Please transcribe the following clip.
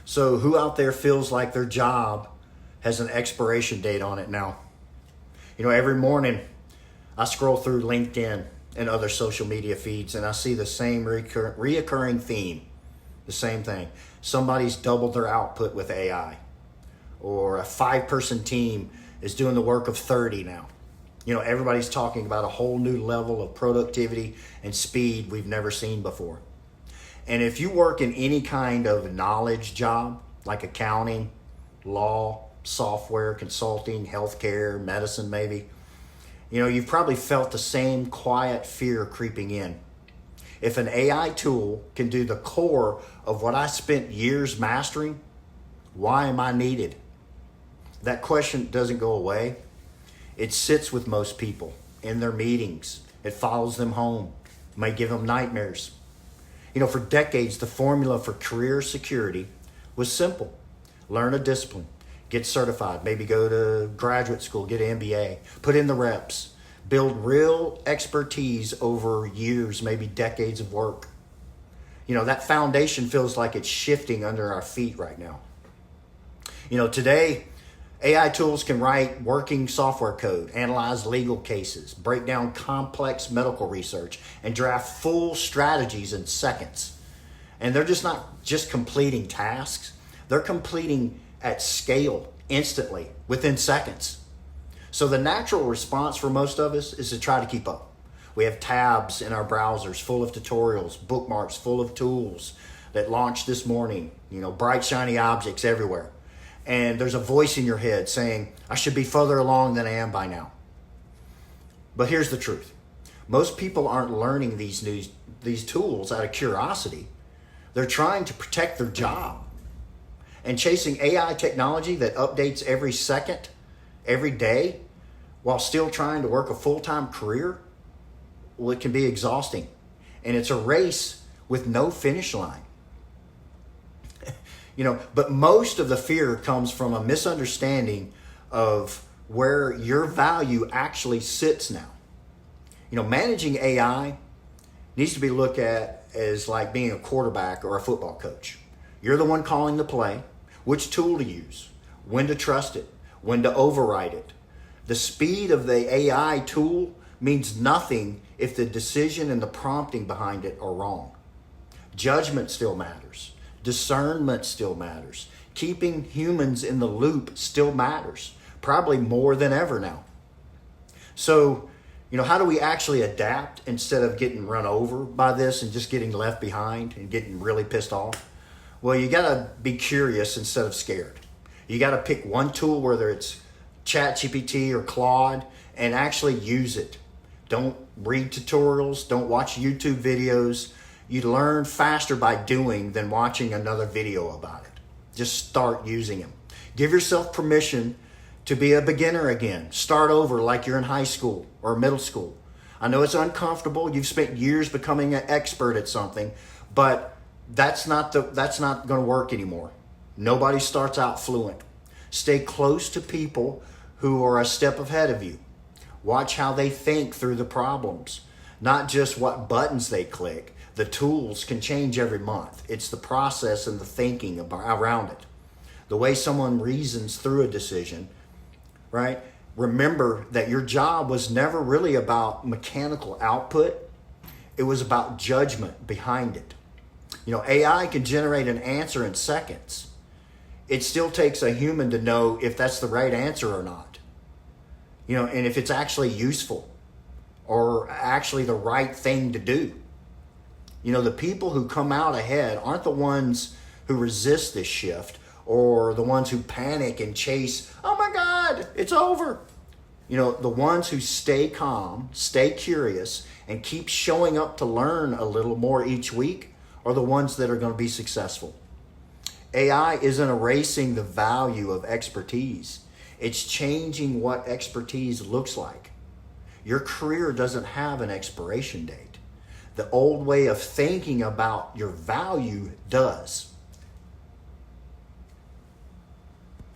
So who out there feels like their job has an expiration date on it now? Every morning I scroll through LinkedIn and other social media feeds and I see the same reoccurring theme, the same thing. Somebody's doubled their output with AI, or a 5-person team is doing the work of 30 now. Everybody's talking about a whole new level of productivity and speed we've never seen before. And if you work in any kind of knowledge job, like accounting, law, software, consulting, healthcare, medicine maybe, you've probably felt the same quiet fear creeping in. If an AI tool can do the core of what I spent years mastering, why am I needed? That question doesn't go away. It sits with most people in their meetings. It follows them home. It may give them nightmares. For decades, the formula for career security was simple. Learn a discipline, get certified, maybe go to graduate school, get an MBA, put in the reps, build real expertise over years, maybe decades of work. That foundation feels like it's shifting under our feet right now. Today, AI tools can write working software code, analyze legal cases, break down complex medical research, and draft full strategies in seconds. And they're just not just completing tasks, they're completing at scale, instantly, within seconds. So the natural response for most of us is to try to keep up. We have tabs in our browsers full of tutorials, bookmarks full of tools that launched this morning, bright shiny objects everywhere. And there's a voice in your head saying, I should be further along than I am by now. But here's the truth. Most people aren't learning these tools out of curiosity. They're trying to protect their job. And chasing AI technology that updates every second, every day, while still trying to work a full-time career, well, it can be exhausting. And it's a race with no finish line. But most of the fear comes from a misunderstanding of where your value actually sits now. Managing AI needs to be looked at as like being a quarterback or a football coach. You're the one calling the play, which tool to use, when to trust it, when to override it. The speed of the AI tool means nothing if the decision and the prompting behind it are wrong. Judgment still matters. Discernment still matters. Keeping humans in the loop still matters, probably more than ever now. So, how do we actually adapt instead of getting run over by this and just getting left behind and getting really pissed off? Well, you got to be curious instead of scared. You got to pick one tool, whether it's ChatGPT or Claude, and actually use it. Don't read tutorials. Don't watch YouTube videos. You learn faster by doing than watching another video about it. Just start using them. Give yourself permission to be a beginner again. Start over like you're in high school or middle school. I know it's uncomfortable. You've spent years becoming an expert at something, but that's not going to work anymore. Nobody starts out fluent. Stay close to people who are a step ahead of you. Watch how they think through the problems, not just what buttons they click. The tools can change every month. It's the process and the thinking around it. The way someone reasons through a decision, right? Remember that your job was never really about mechanical output. It was about judgment behind it. AI can generate an answer in seconds. It still takes a human to know if that's the right answer or not. And if it's actually useful or actually the right thing to do. The people who come out ahead aren't the ones who resist this shift or the ones who panic and chase, oh my God, it's over. The ones who stay calm, stay curious, and keep showing up to learn a little more each week are the ones that are going to be successful. AI isn't erasing the value of expertise. It's changing what expertise looks like. Your career doesn't have an expiration date. The old way of thinking about your value does.